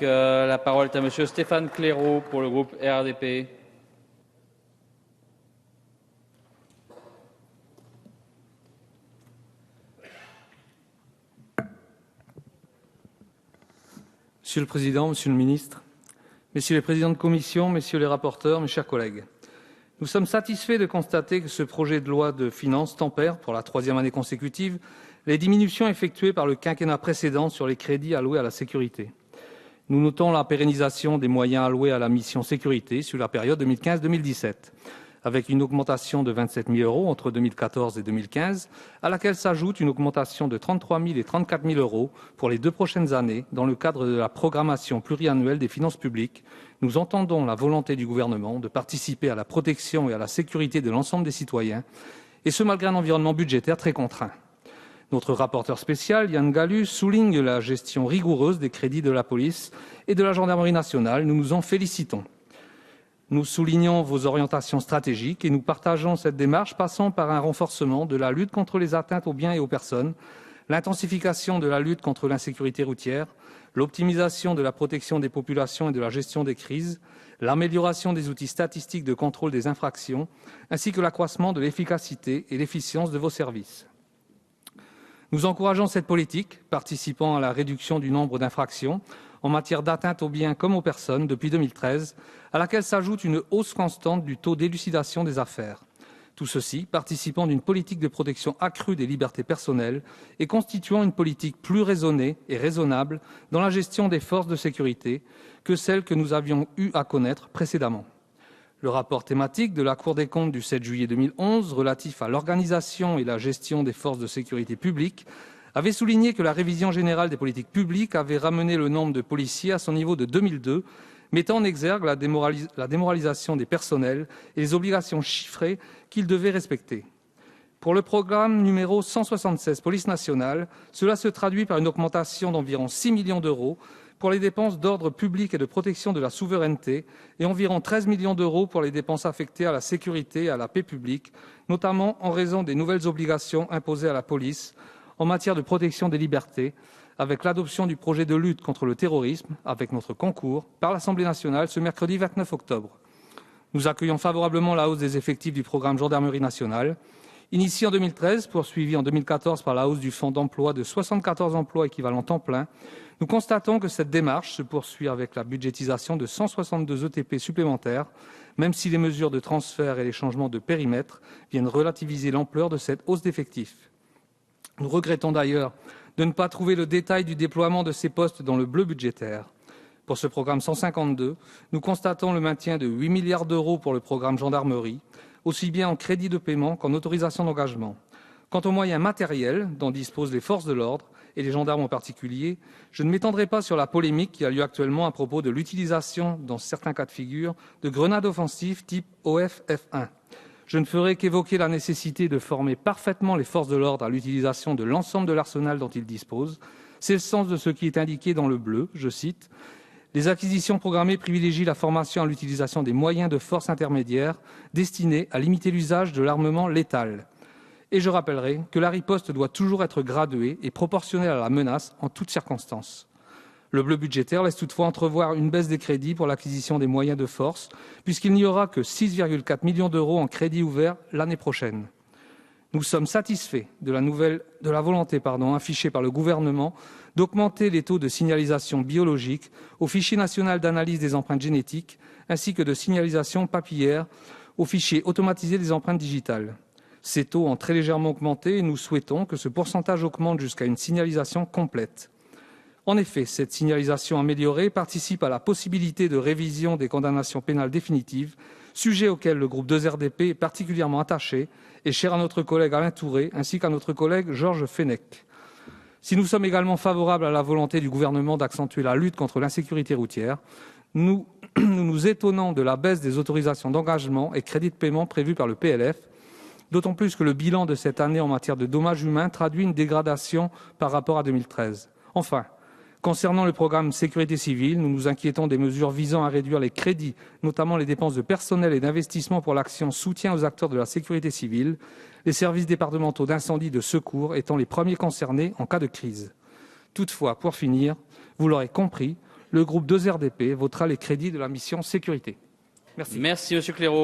La parole est à Monsieur Stéphane Claireau pour le groupe RDP. Monsieur le Président, Monsieur le Ministre, Messieurs les Présidents de Commission, Messieurs les rapporteurs, mes chers collègues, nous sommes satisfaits de constater que ce projet de loi de finances tempère, pour la troisième année consécutive, les diminutions effectuées par le quinquennat précédent sur les crédits alloués à la sécurité. Nous notons la pérennisation des moyens alloués à la mission sécurité sur la période 2015-2017, avec une augmentation de 27 000 € entre 2014 et 2015, à laquelle s'ajoute une augmentation de 33 000 et 34 000 € pour les 2 prochaines années dans le cadre de la programmation pluriannuelle des finances publiques. Nous entendons la volonté du gouvernement de participer à la protection et à la sécurité de l'ensemble des citoyens, et ce malgré un environnement budgétaire très contraint. Notre rapporteur spécial, Yann Galus, souligne la gestion rigoureuse des crédits de la police et de la gendarmerie nationale. Nous nous en félicitons. Nous soulignons vos orientations stratégiques et nous partageons cette démarche passant par un renforcement de la lutte contre les atteintes aux biens et aux personnes, l'intensification de la lutte contre l'insécurité routière, l'optimisation de la protection des populations et de la gestion des crises, l'amélioration des outils statistiques de contrôle des infractions, ainsi que l'accroissement de l'efficacité et l'efficience de vos services. Nous encourageons cette politique, participant à la réduction du nombre d'infractions en matière d'atteinte aux biens comme aux personnes depuis 2013, à laquelle s'ajoute une hausse constante du taux d'élucidation des affaires. Tout ceci participant d'une politique de protection accrue des libertés personnelles et constituant une politique plus raisonnée et raisonnable dans la gestion des forces de sécurité que celle que nous avions eu à connaître précédemment. Le rapport thématique de la Cour des comptes du 7 juillet 2011 relatif à l'organisation et la gestion des forces de sécurité publique avait souligné que la révision générale des politiques publiques avait ramené le nombre de policiers à son niveau de 2002, mettant en exergue la démoralisation des personnels et les obligations chiffrées qu'ils devaient respecter. Pour le programme numéro 176 Police nationale, cela se traduit par une augmentation d'environ 6 millions d'euros pour les dépenses d'ordre public et de protection de la souveraineté et environ 13 millions d'euros pour les dépenses affectées à la sécurité et à la paix publique, notamment en raison des nouvelles obligations imposées à la police en matière de protection des libertés, avec l'adoption du projet de lutte contre le terrorisme, avec notre concours, par l'Assemblée nationale ce mercredi 29 octobre. Nous accueillons favorablement la hausse des effectifs du programme Gendarmerie nationale, initié en 2013, poursuivi en 2014 par la hausse du fonds d'emploi de 74 emplois équivalents temps plein. Nous constatons que cette démarche se poursuit avec la budgétisation de 162 ETP supplémentaires, même si les mesures de transfert et les changements de périmètre viennent relativiser l'ampleur de cette hausse d'effectifs. Nous regrettons d'ailleurs de ne pas trouver le détail du déploiement de ces postes dans le bleu budgétaire. Pour ce programme 152, nous constatons le maintien de 8 milliards d'euros pour le programme gendarmerie, aussi bien en crédit de paiement qu'en autorisation d'engagement. Quant aux moyens matériels dont disposent les forces de l'ordre, et les gendarmes en particulier, je ne m'étendrai pas sur la polémique qui a lieu actuellement à propos de l'utilisation, dans certains cas de figure, de grenades offensives type OFF1. Je ne ferai qu'évoquer la nécessité de former parfaitement les forces de l'ordre à l'utilisation de l'ensemble de l'arsenal dont ils disposent. C'est le sens de ce qui est indiqué dans le bleu, je cite « Les acquisitions programmées privilégient la formation à l'utilisation des moyens de force intermédiaires destinés à limiter l'usage de l'armement létal. » Et je rappellerai que la riposte doit toujours être graduée et proportionnelle à la menace en toutes circonstances. Le bleu budgétaire laisse toutefois entrevoir une baisse des crédits pour l'acquisition des moyens de force, puisqu'il n'y aura que 6,4 millions d'euros en crédits ouverts l'année prochaine. Nous sommes satisfaits de la volonté affichée par le gouvernement d'augmenter les taux de signalisation biologique au fichier national d'analyse des empreintes génétiques, ainsi que de signalisation papillaire au fichier automatisé des empreintes digitales. Ces taux ont très légèrement augmenté et nous souhaitons que ce pourcentage augmente jusqu'à une signalisation complète. En effet, cette signalisation améliorée participe à la possibilité de révision des condamnations pénales définitives, sujet auquel le groupe 2RDP est particulièrement attaché et cher à notre collègue Alain Touré ainsi qu'à notre collègue Georges Fenech. Si nous sommes également favorables à la volonté du gouvernement d'accentuer la lutte contre l'insécurité routière, nous nous étonnons de la baisse des autorisations d'engagement et crédits de paiement prévus par le PLF, d'autant plus que le bilan de cette année en matière de dommages humains traduit une dégradation par rapport à 2013. Enfin, concernant le programme Sécurité civile, nous nous inquiétons des mesures visant à réduire les crédits, notamment les dépenses de personnel et d'investissement pour l'action soutien aux acteurs de la sécurité civile, les services départementaux d'incendie et de secours étant les premiers concernés en cas de crise. Toutefois, pour finir, vous l'aurez compris, le groupe 2RDP votera les crédits de la mission sécurité. Merci. Merci, Monsieur Claireaux.